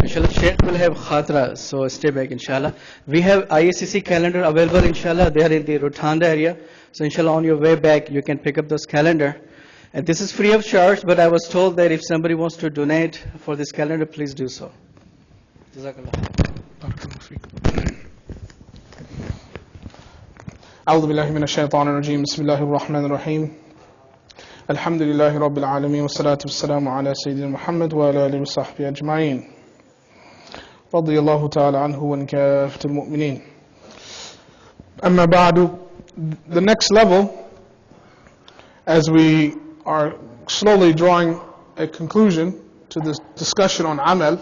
Inshallah, Sheikh will have khatra, so stay back, inshallah. We have IACC calendar available, inshallah. They are in the Rotunda area. So, inshallah, on your way back, you can pick up those calendar. And this is free of charge, but I was told that if somebody wants to donate for this calendar, please do so. Jazakallah. أعوذ بالله من الشيطان الرجيم بسم الله الرحمن الرحيم الحمد لله رب العالمين والصلاة والسلام على سيدنا محمد وعلى آله وصحبه أجمعين رضي الله تعالى عنه وعن كافة المؤمنين. أما بعد, the next level, as we are slowly drawing a conclusion to this discussion on amal,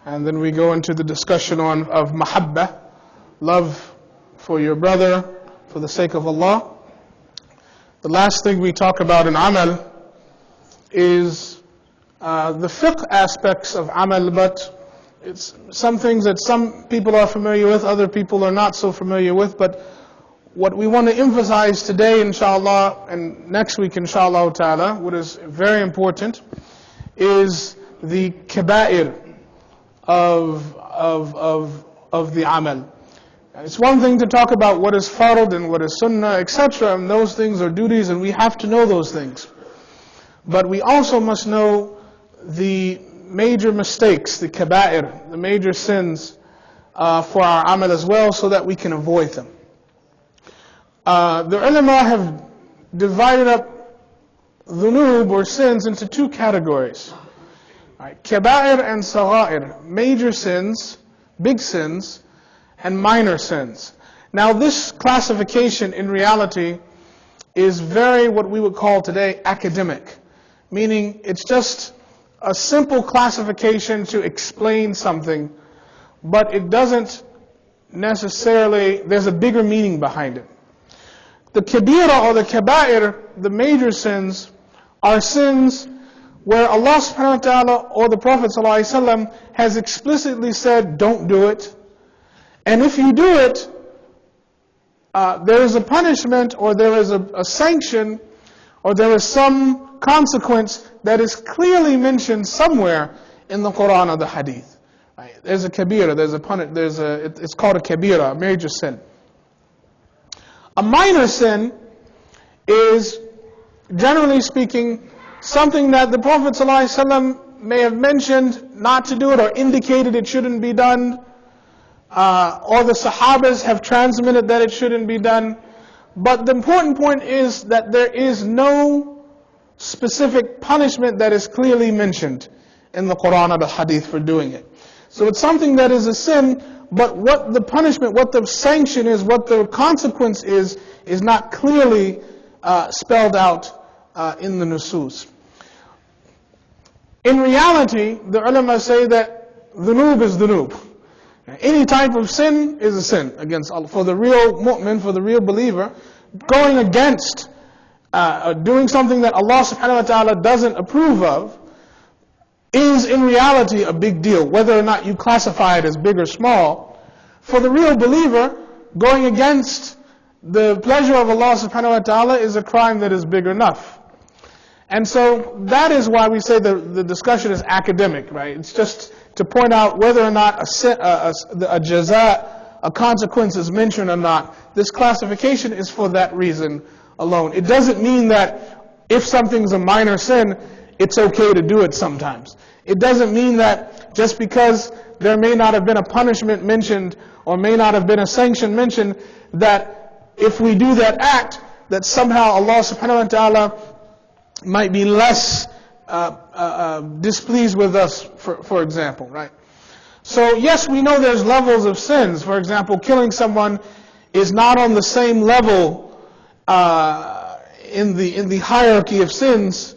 and then we go into the discussion of mahabba, love for your brother, for the sake of Allah. The last thing we talk about in amal is the fiqh aspects of amal, but it's some things that some people are familiar with, other people are not so familiar with. But what we want to emphasize today, inshallah, and next week, inshallah ta'ala, what is very important, is the kaba'ir of the amal. It's one thing to talk about what is fard and what is sunnah, etc., and those things are duties, and we have to know those things. But we also must know the major mistakes, the kaba'ir, the major sins for our amal as well, so that we can avoid them. The ulama have divided up dhunub or sins into two categories. Kaba'ir and sagha'ir, major sins, big sins, and minor sins. Now this classification in reality is very, what we would call today, academic. Meaning it's just a simple classification to explain something, but it doesn't necessarily, there's a bigger meaning behind it. The kabira or the kaba'ir, the major sins, are sins where Allah subhanahu wa ta'ala or the Prophet sallallahu alaihi wasallam has explicitly said, don't do it. And if you do it, there is a punishment, or there is a sanction, or there is some consequence that is clearly mentioned somewhere in the Quran or the Hadith. Right? There's a kabira, it's called a kabira, a major sin. A minor sin is, generally speaking, something that the Prophet ﷺ may have mentioned not to do it, or indicated it shouldn't be done, or the Sahabas have transmitted that it shouldn't be done. But the important point is that there is no specific punishment that is clearly mentioned in the Quran or the Hadith for doing it. So it's something that is a sin, but what the punishment, what the sanction is, what the consequence is not clearly spelled out in the nusus. In reality, the ulama say that dhunub is dhunub. Any type of sin is a sin against Allah. For the real mu'min, for the real believer, going against, doing something that Allah subhanahu wa ta'ala doesn't approve of, is in reality a big deal, whether or not you classify it as big or small. For the real believer, going against the pleasure of Allah subhanahu wa ta'ala is a crime that is big enough. And so that is why we say the discussion is academic, right? It's just to point out whether or not a jaza, a consequence is mentioned or not. This classification is for that reason alone. It doesn't mean that if something's a minor sin, it's okay to do it sometimes. It doesn't mean that just because there may not have been a punishment mentioned, or may not have been a sanction mentioned, that if we do that act, that somehow Allah subhanahu wa ta'ala might be less displeased with us, for example, right? So yes, we know there's levels of sins. For example, killing someone is not on the same level in the hierarchy of sins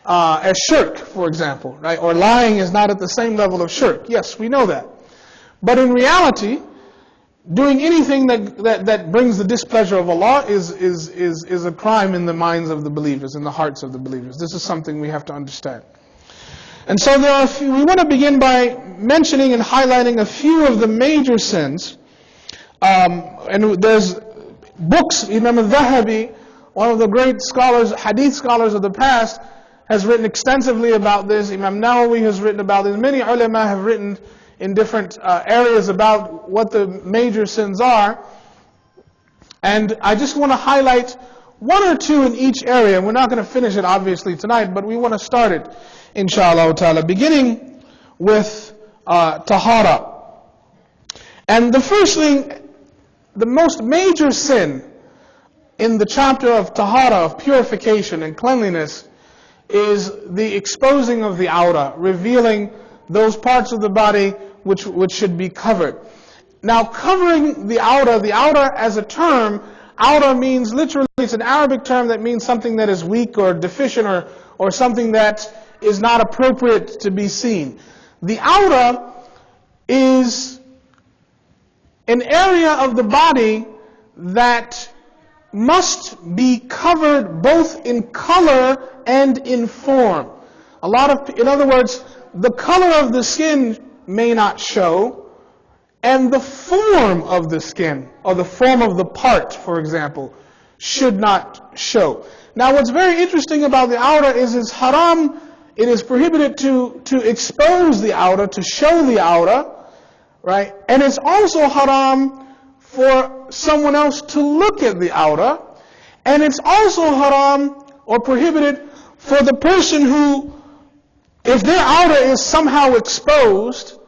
as shirk, for example, right? Or lying is not at the same level of shirk. Yes, we know that. But in reality, doing anything that brings the displeasure of Allah is a crime in the minds of the believers, in the hearts of the believers. This is something we have to understand. And so we want to begin by mentioning and highlighting a few of the major sins. And there's books, Imam al-Dhahabi, one of the great scholars, hadith scholars of the past, has written extensively about this. Imam Nawawi has written about this. Many ulama have written in different areas about what the major sins are. And I just want to highlight one or two in each area. We're not going to finish it obviously tonight, but we want to start it, inshallah ta'ala, beginning with tahara. And the first thing, the most major sin in the chapter of tahara, of purification and cleanliness, is the exposing of the awrah, revealing those parts of the body which should be covered. Now, covering the awrah as a term, awrah means literally, it's an Arabic term that means something that is weak or deficient or something that is not appropriate to be seen. The awrah is an area of the body that must be covered both in color and in form. In other words, the color of the skin may not show, and the form of the skin, or the form of the part, for example, should not show. Now, what's very interesting about the awrah is it's haram, it is prohibited to expose the awrah, to show the awrah, right? And it's also haram for someone else to look at the awrah, and it's also haram or prohibited for the person who, if their awrah is somehow exposed,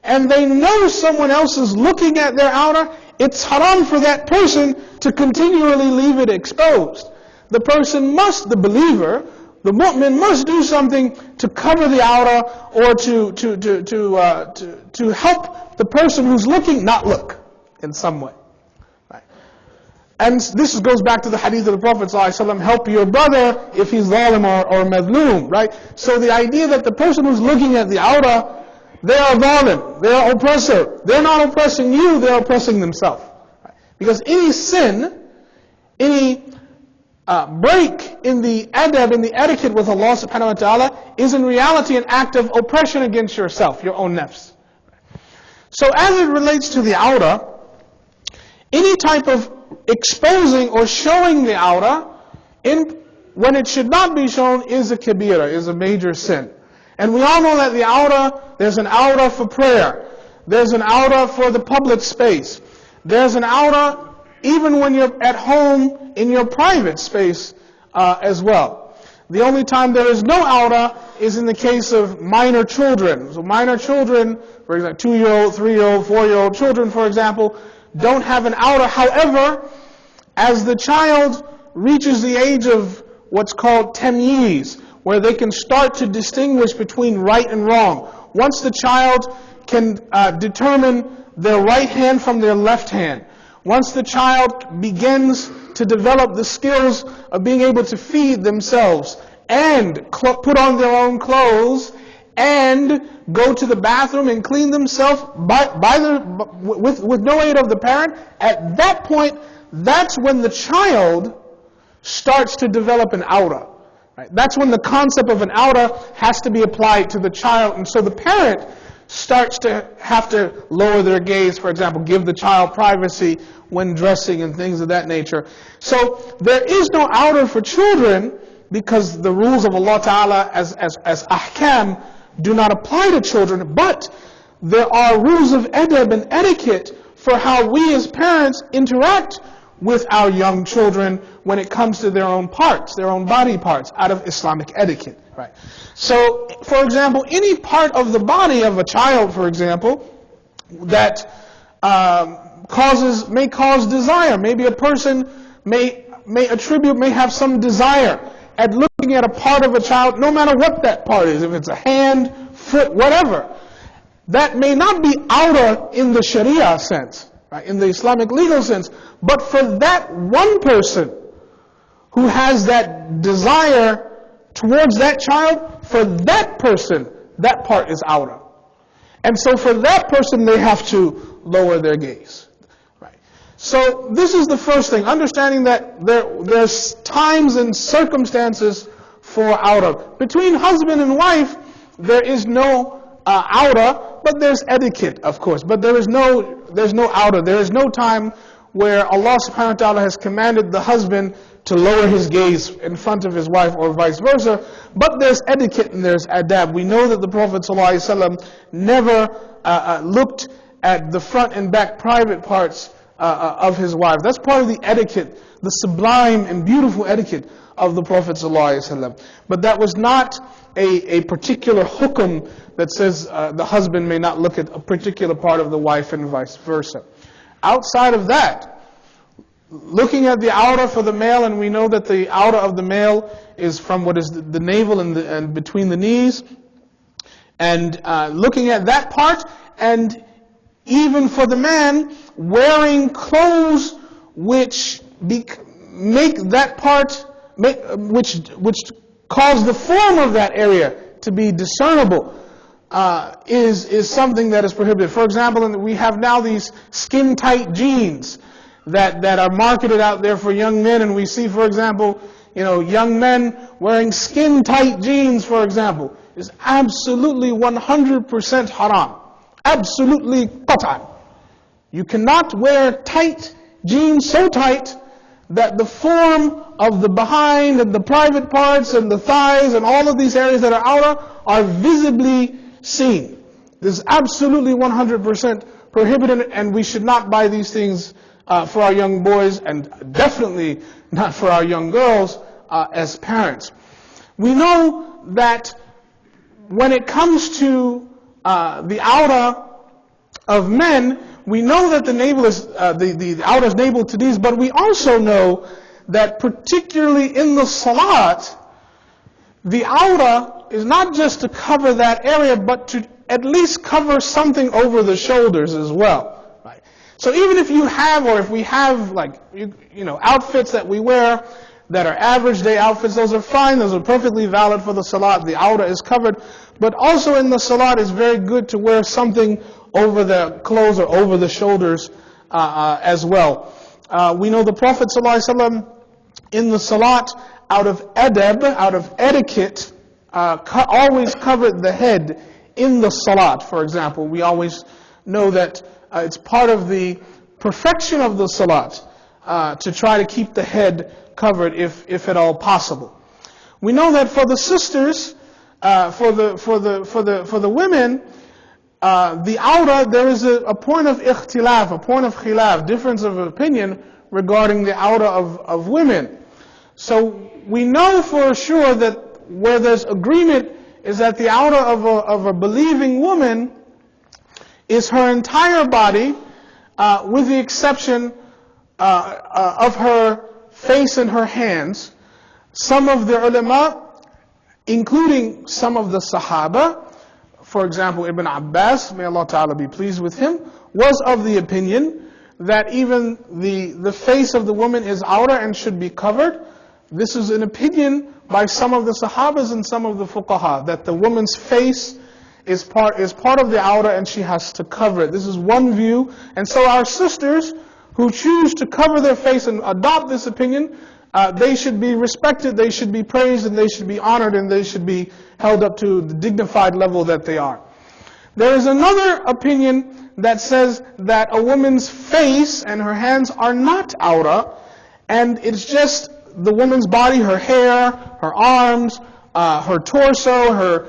and they know someone else is looking at their awrah, it's haram for that person to continually leave it exposed. The person must, the believer, the mu'min must do something to cover the awrah, or to help the person who's looking not look in some way. Right? And this goes back to the hadith of the Prophet ﷺ, help your brother if he's zalim or madloom, right? So the idea that the person who's looking at the awrah, they are zalim, they are oppressor. They're not oppressing you, they're oppressing themselves. Right? Because any sin, any break in the adab, in the etiquette with Allah subhanahu wa ta'ala, is in reality an act of oppression against yourself, your own nafs. So as it relates to the awrah, any type of exposing or showing the awrah, when it should not be shown, is a kabira, is a major sin. And we all know that the awrah, there's an awrah for prayer, there's an awrah for the public space, there's an awrah even when you're at home in your private space as well. The only time there is no awrah is in the case of minor children. So minor children, for example, 2-year-old, 3-year-old, 4-year-old children, for example, don't have an awrah. However, as the child reaches the age of what's called tamyiz, where they can start to distinguish between right and wrong. Once the child can determine their right hand from their left hand, once the child begins to develop the skills of being able to feed themselves and put on their own clothes and go to the bathroom and clean themselves with no aid of the parent, at that point, that's when the child starts to develop an awrah. Right? That's when the concept of an awrah has to be applied to the child, and so the parent starts to have to lower their gaze, for example, give the child privacy when dressing and things of that nature. So there is no awrah for children because the rules of Allah Ta'ala as ahkam do not apply to children, but there are rules of adab and etiquette for how we as parents interact with our young children when it comes to their own parts, their own body parts, out of Islamic etiquette. Right. So, for example, any part of the body of a child, for example, that may cause desire. Maybe a person may have some desire at looking at a part of a child, no matter what that part is, if it's a hand, foot, whatever. That may not be awrah in the Sharia sense, right, in the Islamic legal sense, but for that one person who has that desire towards that child, for that person, that part is awrah. And so for that person, they have to lower their gaze. Right. So this is the first thing, understanding that there's times and circumstances for awrah. Between husband and wife, there is no awrah, but there's etiquette, of course. But there's no awrah. There is no time where Allah subhanahu wa ta'ala has commanded the husband to lower his gaze in front of his wife or vice versa. But there's etiquette and there's adab. We know that the Prophet ﷺ never looked at the front and back private parts of his wife. That's part of the etiquette, the sublime and beautiful etiquette of the Prophet ﷺ. But that was not a particular hukum that says the husband may not look at a particular part of the wife and vice versa. Outside of that, looking at the awrah for the male, and we know that the awrah of the male is from what is the navel and between the knees, and looking at that part, and even for the man, wearing clothes which make that part, which cause the form of that area to be discernible, is something that is prohibited. For example, we have now these skin-tight jeans that are marketed out there for young men, and we see, for example, young men wearing skin-tight jeans, for example, is absolutely 100% haram. Absolutely qat'an. You cannot wear tight jeans so tight that the form of the behind and the private parts and the thighs and all of these areas that are awrah are visibly seen. This is absolutely 100% prohibited, and we should not buy these things for our young boys, and definitely not for our young girls as parents. We know that when it comes to the awrah of men, we know that the navel is the awrah is navel to these, but we also know that particularly in the salat, the awrah is not just to cover that area, but to at least cover something over the shoulders as well. Right? So even if you have, or if we have, outfits that we wear that are average day outfits, those are fine, those are perfectly valid for the salat. The awrah is covered. But also in the salat, it's very good to wear something over the clothes or over the shoulders as well. We know the Prophet ﷺ in the salat, out of adab, out of etiquette, always covered the head in the salat, for example. We always know that it's part of the perfection of the salat to try to keep the head covered if at all possible. We know that for the sisters, for the women, the awrah, there is a point of ikhtilaf, a point of khilaf, difference of opinion regarding the awrah of women. So we know for sure that where there's agreement is that the awrah of a believing woman is her entire body, with the exception of her face and her hands. Some of the ulama, including some of the Sahaba, for example, Ibn Abbas, may Allah Ta'ala be pleased with him, was of the opinion that even the face of the woman is awrah and should be covered. This is an opinion by some of the Sahabas and some of the Fuqaha, that the woman's face is part of the awrah and she has to cover it. This is one view. And so our sisters who choose to cover their face and adopt this opinion, they should be respected, they should be praised, and they should be honored, and they should be held up to the dignified level that they are. There is another opinion that says that a woman's face and her hands are not awrah, and it's just the woman's body, her hair, her arms, her torso, her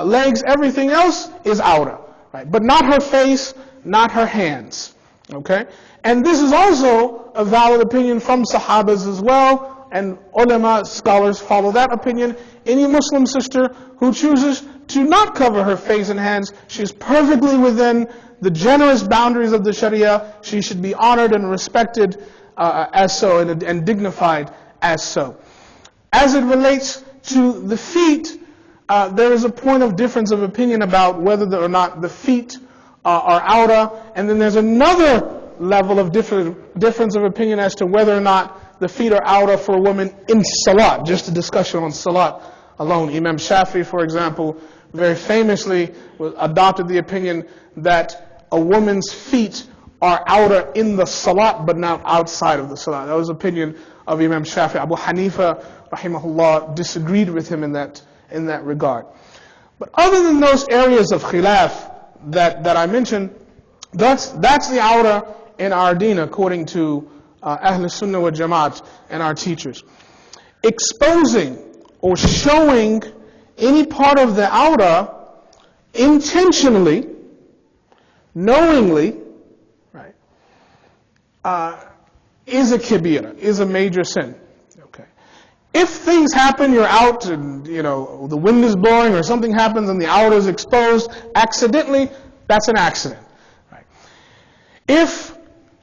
legs, everything else is awrah, right? But not her face, not her hands. Okay? And this is also a valid opinion from Sahabas as well, and ulama, scholars follow that opinion. Any Muslim sister who chooses to not cover her face and hands, she's perfectly within the generous boundaries of the Sharia. She should be honored and respected as so, and dignified as so. As it relates to the feet, there is a point of difference of opinion about whether or not the feet are awrah, and then there's another level of difference of opinion as to whether or not the feet are awrah for a woman in salat. Just a discussion on salat alone. Imam Shafi, for example, very famously adopted the opinion that a woman's feet are awrah in the salat, but not outside of the salat. That was the opinion of Imam Shafi. Abu Hanifa, rahimahullah, disagreed with him in that regard. But other than those areas of khilaf that I mentioned, that's the awrah in our deen according to Ahl Sunnah wal Jamaat and our teachers. Exposing or showing any part of the awrah intentionally, knowingly, right, is a kabira, is a major sin. Okay. If things happen, you're out and the wind is blowing or something happens and the awrah is exposed accidentally, that's an accident. Right. If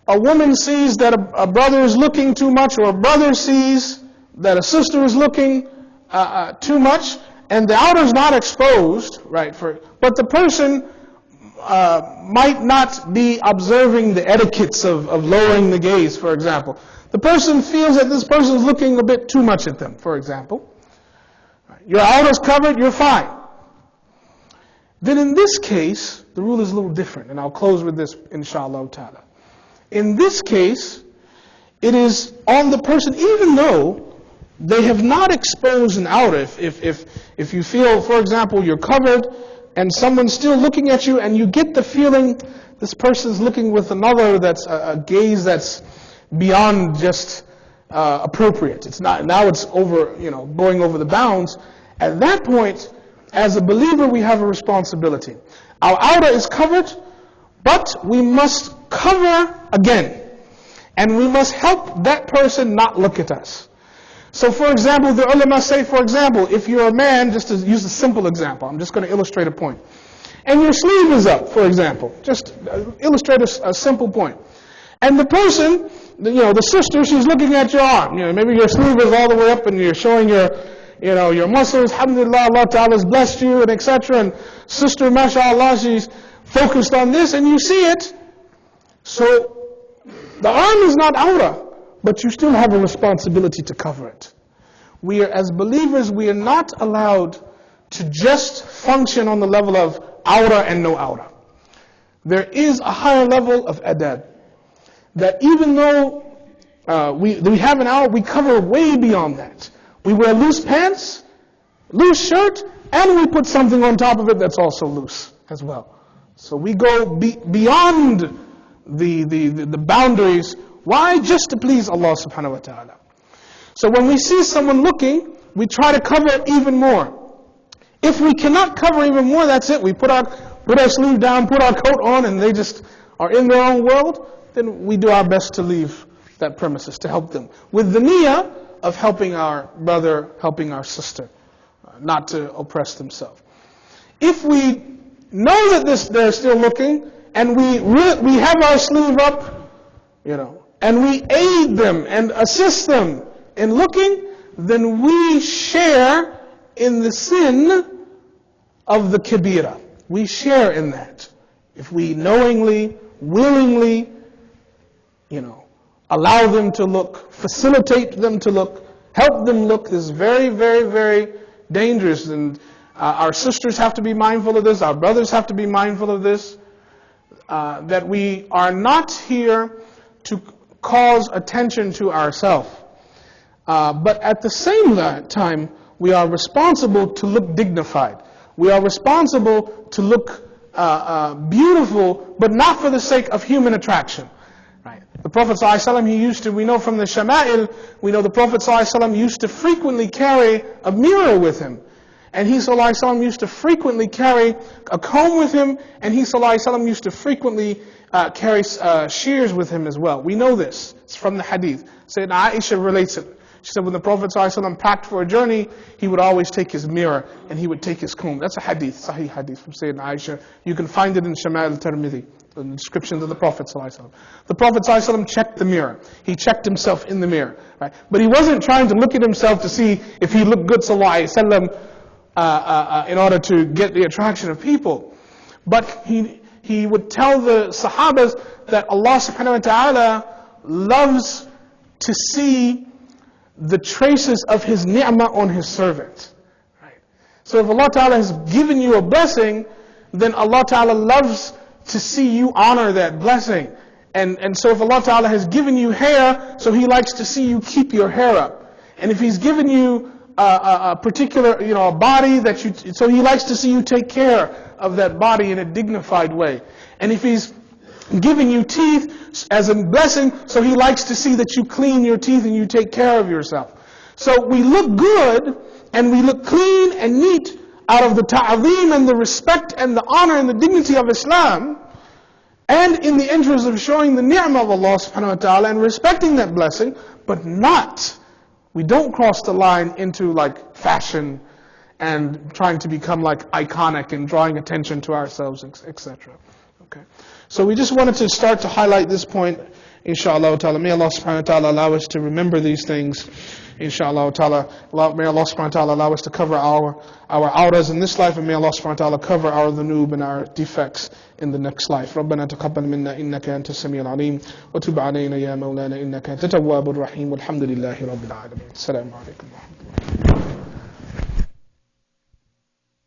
a woman sees that a brother is looking too much, or a brother sees that a sister is looking too much, and the awrah is not exposed, right? But the person might not be observing the etiquettes of lowering the gaze, for example. The person feels that this person is looking a bit too much at them, for example. Your awrah is covered, you're fine. Then in this case, the rule is a little different, and I'll close with this, inshallah ta'ala. In this case, it is on the person, even though they have not exposed an awrah. If you feel, for example, you're covered and someone's still looking at you and you get the feeling this person's looking with another that's a gaze that's beyond just appropriate. It's not, now it's over, going over the bounds. At that point, as a believer, we have a responsibility. Our awrah is covered, but we must cover again. And we must help that person not look at us. So for example, the ulama say, for example, if you're a man, just to use a simple example, I'm just going to illustrate a point. And your sleeve is up, for example. Just illustrate a simple point. And the person, the sister, she's looking at your arm. Maybe your sleeve is all the way up and you're showing your muscles. Alhamdulillah, Allah Ta'ala has blessed you, and etc. And sister, mashallah, she's focused on this, and you see it. So the arm is not awrah, but you still have a responsibility to cover it. We are, as believers, we are not allowed to just function on the level of awrah and no awrah. There is a higher level of adab. That even though we have an awrah, we cover way beyond that. We wear loose pants, loose shirt, and we put something on top of it that's also loose as well. So we go beyond the boundaries. Why? Just to please Allah subhanahu wa ta'ala. So when we see someone looking, we try to cover it even more. If we cannot cover even more, that's it. We put our sleeve down, put our coat on, and they just are in their own world, then we do our best to leave that premises, to help them. With the niyyah of helping our brother, helping our sister, not to oppress themselves. If we know that they're still looking, and we have our sleeve up, and we aid them and assist them in looking, then we share in the sin of the kabira. We share in that. If we knowingly, willingly, allow them to look, facilitate them to look, help them look, is very, very, very dangerous. And our sisters have to be mindful of this, our brothers have to be mindful of this, that we are not here to cause attention to ourselves. But at the same time, we are responsible to look dignified. We are responsible to look beautiful, but not for the sake of human attraction. Right? The Prophet ﷺ, we know from the Shama'il, we know the Prophet ﷺ used to frequently carry a mirror with him. And he ﷺ used to frequently carry a comb with him, and he ﷺ used to frequently carry shears with him as well. We know this. It's from the hadith. Sayyidina Aisha relates it. She said when the Prophet ﷺ packed for a journey, he would always take his mirror and he would take his comb. That's a hadith, Sahih hadith from Sayyidina Aisha. You can find it in Shama'il al-Tirmidhi, the descriptions of the Prophet ﷺ. The Prophet ﷺ checked the mirror. He checked himself in the mirror. Right? But he wasn't trying to look at himself to see if he looked good, sallallahu alayhi wasallam, in order to get the attraction of people. But he would tell the Sahabas that Allah subhanahu wa ta'ala loves to see the traces of His ni'mah on His servant. Right? So if Allah Ta'ala has given you a blessing, then Allah Ta'ala loves to see you honor that blessing. And so if Allah Ta'ala has given you hair, so He likes to see you keep your hair up. And if He's given you a particular, a body so He likes to see you take care of that body in a dignified way. And if He's giving you teeth as a blessing, so He likes to see that you clean your teeth and you take care of yourself. So we look good and we look clean and neat out of the ta'zeem and the respect and the honor and the dignity of Islam, and in the interest of showing the ni'mah of Allah subhanahu wa ta'ala and respecting that blessing, but we don't cross the line into like fashion and trying to become like iconic and drawing attention to ourselves, etc. Okay. So we just wanted to start to highlight this point, inshallah ta'ala. May Allah subhanahu wa ta'ala allow us to remember these things, inshallah ta'ala. May Allah subhanahu wa ta'ala allow us to cover our awras in this life, and may Allah subhanahu wa ta'ala cover our dhunub and our defects in the next life. ربنا تقبل منا إنك أنت السميع العليم وتب علينا يا مولانا إنك أنت التواب الرحيم والحمد لله رب العالمين. السلام عليكم ورحمة الله.